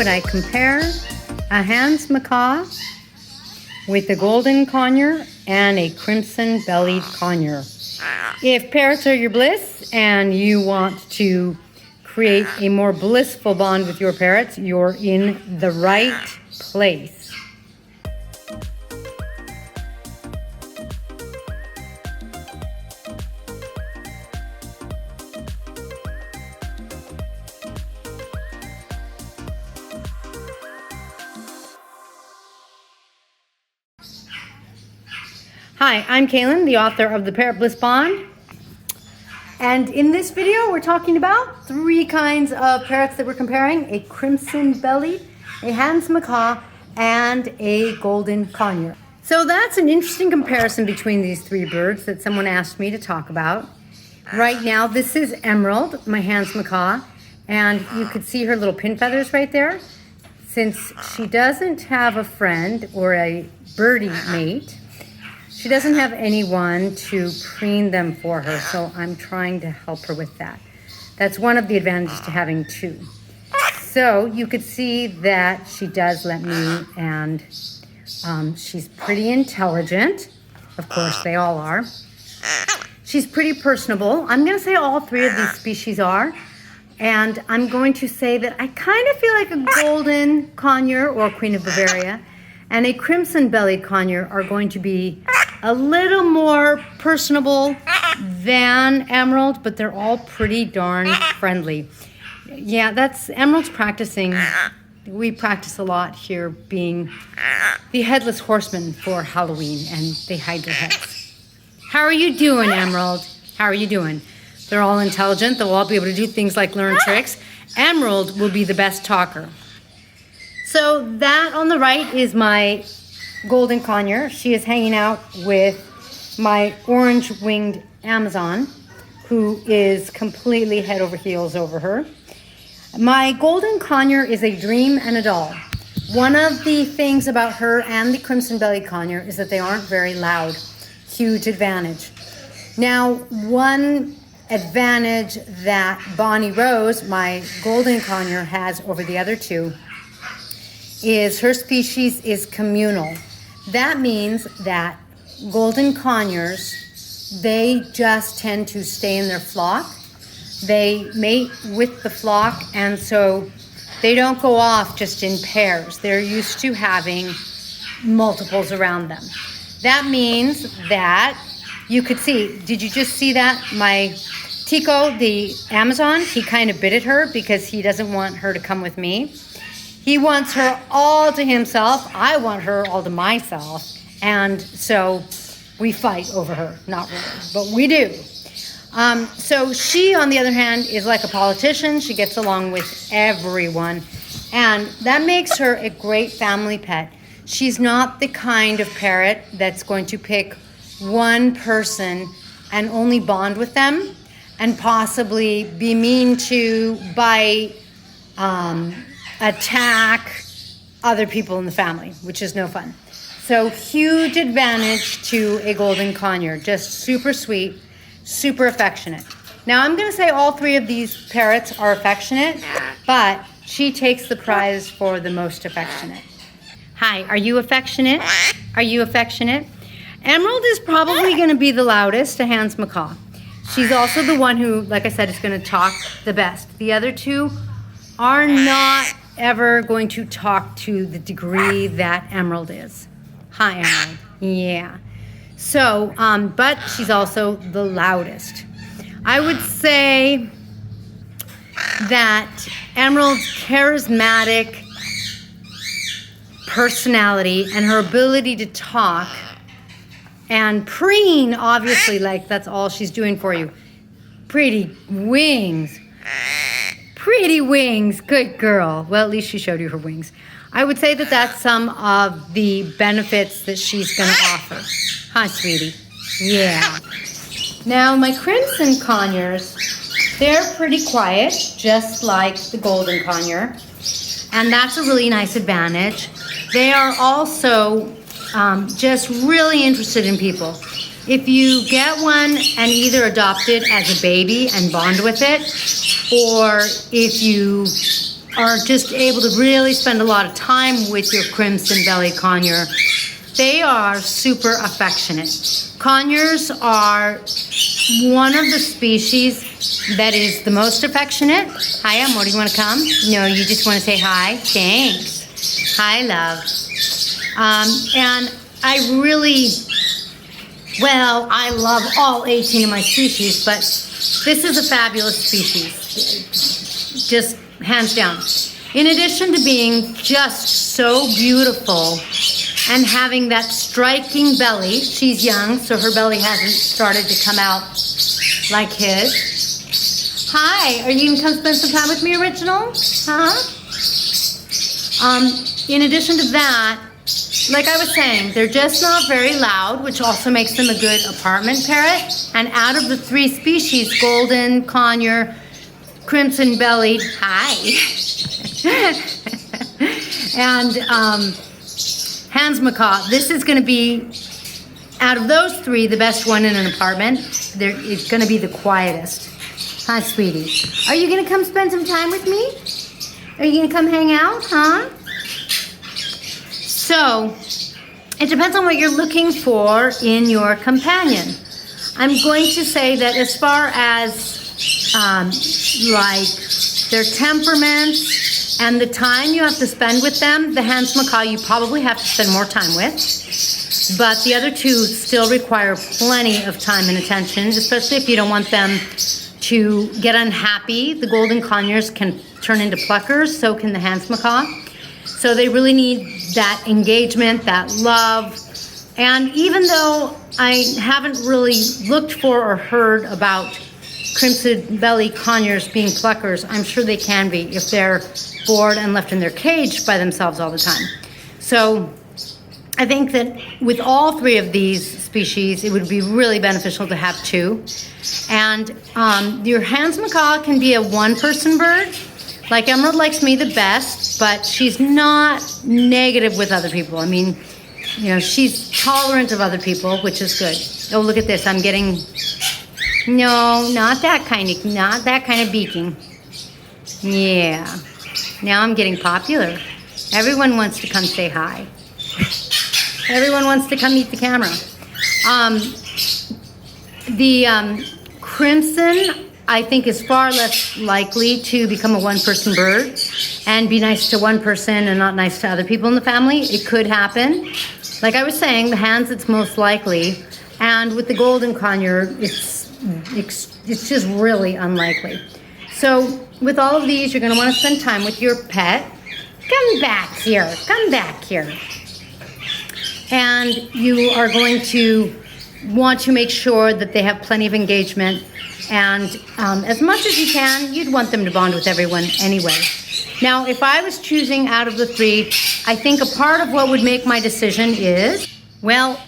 would I compare a Hahn's Macaw with a Golden Conure and a Crimson-bellied Conure. If parrots are your bliss and you want to create a more blissful bond with your parrots, you're in the right place. Hi, I'm Kaylin, the author of The Parrot Bliss Bond. And in this video, we're talking about 3 kinds of parrots that we're comparing: a crimson-bellied, a Hahn's Macaw, and a Golden Conure. So that's an interesting comparison between these 3 birds that someone asked me to talk about. Right now, this is Emerald, my Hahn's Macaw, and you could see her little pin feathers right there. Since she doesn't have a friend or a birdie mate, she doesn't have anyone to preen them for her, so I'm trying to help her with that. That's one of the advantages to having 2. So you could see that she does let me, and she's pretty intelligent. Of course, they all are. She's pretty personable. I'm going to say all 3 of these species are. And I'm going to say that I kind of feel like a Golden Conure or Queen of Bavairas and a Crimson-bellied Conure are going to be a little more personable than Emerald, but they're all pretty darn friendly. Yeah, that's Emerald's practicing. We practice a lot here, being the headless horseman for Halloween, and they hide their heads. How are you doing, Emerald? How are you doing? They're all intelligent. They'll all be able to do things like learn tricks. Emerald will be the best talker. So that on the right is my Golden Conure. She is hanging out with my orange-winged Amazon, who is completely head over heels over her. My Golden Conure is a dream and a doll. One of the things about her and the Crimson-bellied Conure is that they aren't very loud. Huge advantage. Now, one advantage that Bonnie Rose, my Golden Conure, has over the other 2 is her species is communal. That means that Golden Conures, they just tend to stay in their flock. They mate with the flock, and so they don't go off just in pairs. They're used to having multiples around them. That means that you could see, did you just see that? My Tico, the Amazon, he kind of bit at her because he doesn't want her to come with me. He wants her all to himself. I want her all to myself. And so we fight over her. Not really, but we do. So she, on the other hand, is like a politician. She gets along with everyone. And that makes her a great family pet. She's not the kind of parrot that's going to pick one person and only bond with them and possibly be mean to, bite, attack other people in the family, which is no fun. So huge advantage to a Golden Conure. Just super sweet, super affectionate. Now I'm going to say all 3 of these parrots are affectionate, but she takes the prize for the most affectionate. Hi, are you affectionate? Are you affectionate? Emerald is probably going to be the loudest, a Hahn's Macaw. She's also the one who, like I said, is going to talk the best. The other 2 are not ever going to talk to the degree that Emerald is. Hi, Emerald. Yeah. So, but she's also the loudest. I would say that Emerald's charismatic personality and her ability to talk and preen, obviously, like that's all she's doing for you. Pretty wings. Pretty wings, good girl. Well, at least she showed you her wings. I would say that that's some of the benefits that she's going to offer. Hi, sweetie. Yeah. Now, my Crimson Conures, they're pretty quiet, just like the Golden Conure. And that's a really nice advantage. They are also just really interested in people. If you get one and either adopt it as a baby and bond with it, or if you are just able to really spend a lot of time with your Crimson-bellied Conure, they are super affectionate. Conures are one of the species that is the most affectionate. Hi, Amor, do you want to come? No, you just want to say hi? Thanks. Hi, love. And I really, well, I love all 18 of my species, but this is a fabulous species. Just hands down. In addition to being just so beautiful and having that striking belly, she's young, so her belly hasn't started to come out like his. Hi, are you gonna come spend some time with me, Original? Huh? In addition to that, like I was saying, they're just not very loud, which also makes them a good apartment parrot. And out of the 3 species, Golden Conure, Crimson-bellied, hi, and Hahn's Macaw, this is going to be, out of those 3, the best one in an apartment. It's going to be the quietest. Hi, sweetie. Are you going to come spend some time with me? Are you going to come hang out, huh? So, it depends on what you're looking for in your companion. I'm going to say that as far as like their temperaments and the time you have to spend with them, the Hahn's Macaw you probably have to spend more time with. But the other 2 still require plenty of time and attention, especially if you don't want them to get unhappy. The Golden Conures can turn into pluckers, so can the Hahn's Macaw. So they really need that engagement, that love. And even though I haven't really looked for or heard about Crimson-bellied Conures being pluckers, I'm sure they can be if they're bored and left in their cage by themselves all the time. So I think that with all 3 of these species, it would be really beneficial to have 2. And your Hahn's Macaw can be a one-person bird. Like Emerald likes me the best, but she's not negative with other people. I mean, you know, she's tolerant of other people, which is good. Oh, look at this. I'm getting, no, not that kind of beaking. Yeah. Now I'm getting popular. Everyone wants to come say hi. Everyone wants to come meet the camera. The Crimson, I think, is far less likely to become a one-person bird and be nice to one person and not nice to other people in the family. It could happen. Like I was saying, the Hahn's, it's most likely. And with the Golden Conure, it's just really unlikely. So with all of these, you're going to want to spend time with your pet. Come back here. Come back here. And you are going to want to make sure that they have plenty of engagement. And as much as you can, you'd want them to bond with everyone anyway. Now, if I was choosing out of the 3, I think a part of what would make my decision is, well,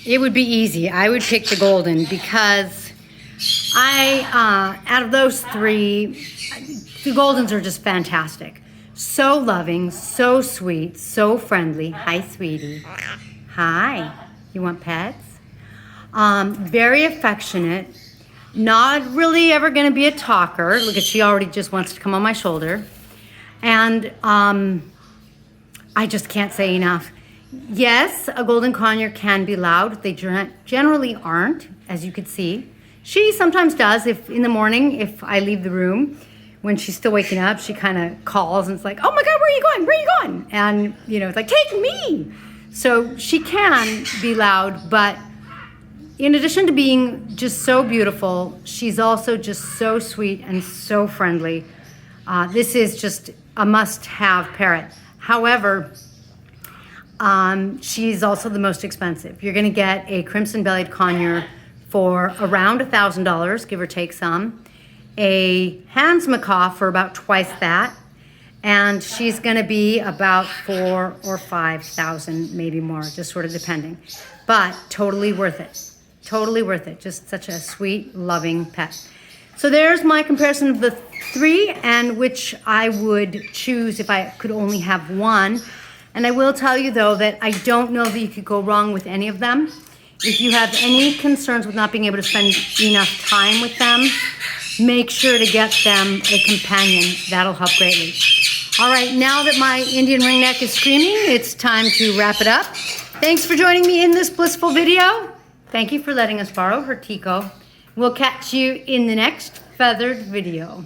it would be easy. I would pick the Golden because out of those 3, the Goldens are just fantastic. So loving, so sweet, so friendly. Hi, sweetie. Hi. You want pets? Very affectionate. Not really ever going to be a talker. Look at, she already just wants to come on my shoulder. And I just can't say enough. Yes, a Golden Conure can be loud. They generally aren't, as you could see. She sometimes does. If in the morning, if I leave the room, when she's still waking up, she kind of calls and it's like, oh my God, where are you going? Where are you going? And, you know, it's like, take me. So she can be loud, but in addition to being just so beautiful, she's also just so sweet and so friendly. This is just a must-have parrot. However, she's also the most expensive. You're going to get a Crimson-bellied Conure for around $1,000, give or take some. A Hahn's Macaw for about twice that. And she's going to be about $4,000 or $5,000, maybe more, just sort of depending. But totally worth it. Totally worth it. Just such a sweet, loving pet. So there's my comparison of the 3 and which I would choose if I could only have one. And I will tell you, though, that I don't know that you could go wrong with any of them. If you have any concerns with not being able to spend enough time with them, make sure to get them a companion. That'll help greatly. All right, now that my Indian ringneck is screaming, it's time to wrap it up. Thanks for joining me in this blissful video. Thank you for letting us borrow her Tico. We'll catch you in the next feathered video.